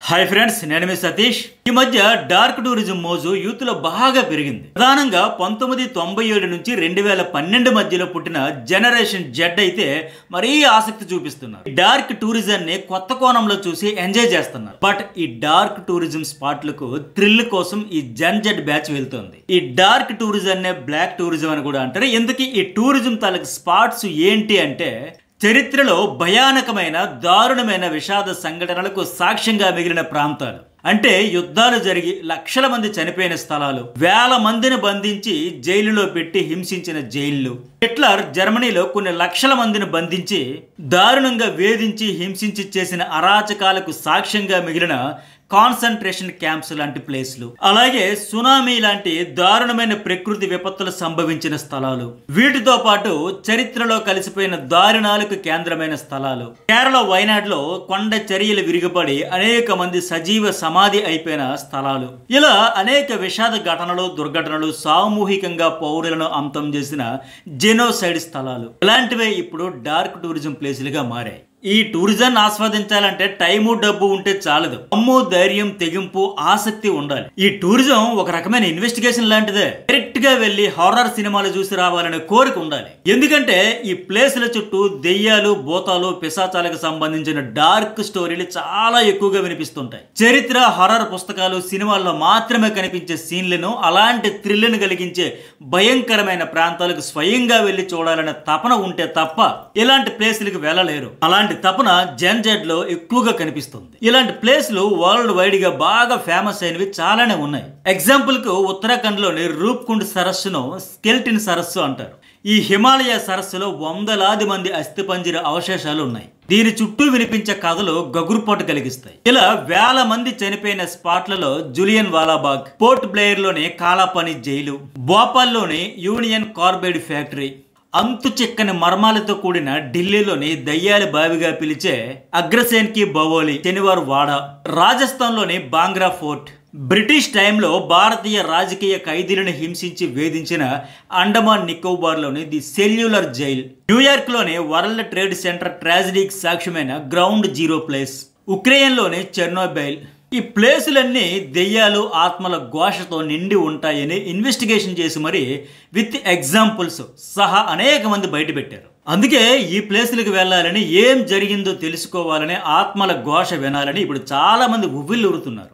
Hi friends, నేను మీ సతీష్. ఈ మధ్య డార్క్ టూరిజం మోజు యూత్ లో బాగా పెరిగింది. ప్రధానంగా 1997 నుంచి 2012 మధ్యలో పుట్టిన జనరేషన్ జెడ్ అయితే మరీ ఆసక్తి చూపిస్తున్నారు. డార్క్ టూరిజం ని కొత్త కోణంలో చూసి ఎంజాయ్ చేస్తున్నారు. బట్ ఈ డార్క్ టూరిజం స్పాట్లకు థ్రిల్ కోసం ఈ జెన్ జెడ్ బ్యాచ్ వెళ్తోంది. ఈ డార్క్ టూరిజం నే బ్లాక్ టూరిజం అని కూడా అంటారు. ఎందుకు ఈ టూరిజం తాలూకు స్పాట్స్ ఏంటి అంటే, చరిత్రలో భయానకమైన దారుణమైన విషాద సంఘటనలకు సాక్ష్యంగా మిగిలిన ప్రాంతాలు. అంటే యుద్ధాలు జరిగి లక్షల మంది చనిపోయిన స్థలాలు, వేల మందిని బంధించి జైలులో పెట్టి హింసించిన జైళ్లు, హిట్లర్ జర్మనీలో కొన్ని లక్షల మందిని బంధించి దారుణంగా వేధించి హింసించి చేసిన అరాచకాలకు సాక్ష్యంగా మిగిలిన కాన్సంట్రేషన్ క్యాంప్స్ లాంటి ప్లేస్లు, అలాగే సునామీ లాంటి దారుణమైన ప్రకృతి విపత్తులు సంభవించిన స్థలాలు, వీటితో పాటు చరిత్రలో కలిసిపోయిన దారుణాలకు కేంద్రమైన స్థలాలు. కేరళ వైనాడులో కొండ చర్యలు విరిగిపడి అనేక మంది సజీవ సమాధి అయిపోయిన స్థలాలు. ఇలా అనేక విషాద ఘటనలు, దుర్ఘటనలు, సామూహికంగా పౌరులను అంతం చేసిన జెనోసైడ్ స్థలాలు ఇలాంటివే ఇప్పుడు డార్క్ టూరిజం ప్లేసులుగా మారాయి. ఈ టూరిజం ఆస్వాదించాలంటే టైము, డబ్బు ఉంటే చాలదు. అమ్ము, ధైర్యం, తెగింపు, ఆసక్తి ఉండాలి. ఈ టూరిజం ఒక రకమైన ఇన్వెస్టిగేషన్ లాంటిదే. డైరెక్ట్ గా వెళ్లి హారర్ సినిమాలు చూసి రావాలనే కోరిక ఉండాలి. ఎందుకంటే ఈ ప్లేసుల చుట్టూ దెయ్యాలు, భూతాలు, పిశాచాలకు సంబంధించిన డార్క్ స్టోరీలు చాలా ఎక్కువగా వినిపిస్తుంటాయి. చరిత్ర, హారర్ పుస్తకాలు, సినిమాల్లో మాత్రమే కనిపించే సీన్లను, అలాంటి థ్రిల్ను కలిగించే భయంకరమైన ప్రాంతాలకు స్వయంగా వెళ్లి చూడాలనే తపన ఉంటే తప్ప ఇలాంటి ప్లేసులకు వెళ్ళలేరు. అలాంటి తపన జెన్ జెడ్ లో ఎక్కువగా కనిపిస్తుంది. ఇలాంటి ప్లేస్లు వరల్డ్ వైడ్ గా బాగా ఫేమస్ అయినవి చాలానే ఉన్నాయి. ఎగ్జాంపుల్ కు ఉత్తరాఖండ్ లోని రూప్కుండ్ సరస్సును స్కెల్టిన్ సరస్సు అంటారు. ఈ హిమాలయ సరస్సులో వందలాది మంది అస్థిపంజర అవశేషాలు ఉన్నాయి. దీని చుట్టూ వినిపించే కథలు గగురుపాటు కలిగిస్తాయి. ఇలా వేల మంది చనిపోయిన స్పాట్లలో జులియన్ వాలాబాగ్, పోర్ట్ బ్లెయిర్ లోని కాలాపాని జైలు, భోపాల్లోని యూనియన్ కార్బైడ్ ఫ్యాక్టరీ, అంతు చిక్కని మర్మాలతో కూడిన ఢిల్లీలోని దయ్యాల బావిగా పిలిచే అగ్రసేన్ కి బవోలి, శనివార్ వాడ, రాజస్థాన్ లోని బాంగ్రా ఫోర్ట్, బ్రిటిష్ టైంలో భారతీయ రాజకీయ ఖైదీలను హింసించి వేధించిన అండమాన్ నికోబార్ లోని ది సెల్యులర్ జైల్, న్యూయార్క్ లోని వరల్డ్ ట్రేడ్ సెంటర్ ట్రాజడీకి సాక్ష్యమైన గ్రౌండ్ జీరో ప్లేస్, ఉక్రెయిన్ లోని చెర్నోబైల్. ఈ ప్లేసులన్నీ దెయ్యాలు, ఆత్మల ఘోషతో నిండి ఉంటాయని ఇన్వెస్టిగేషన్ చేసి మరి విత్ ఎగ్జాంపుల్స్ సహా అనేక మంది బయటపెట్టారు. అందుకే ఈ ప్లేసులకు వెళ్ళాలని, ఏం జరిగిందో తెలుసుకోవాలని, ఆత్మల ఘోష వినాలని ఇప్పుడు చాలా మంది ఉవ్విళ్ళూరుతున్నారు.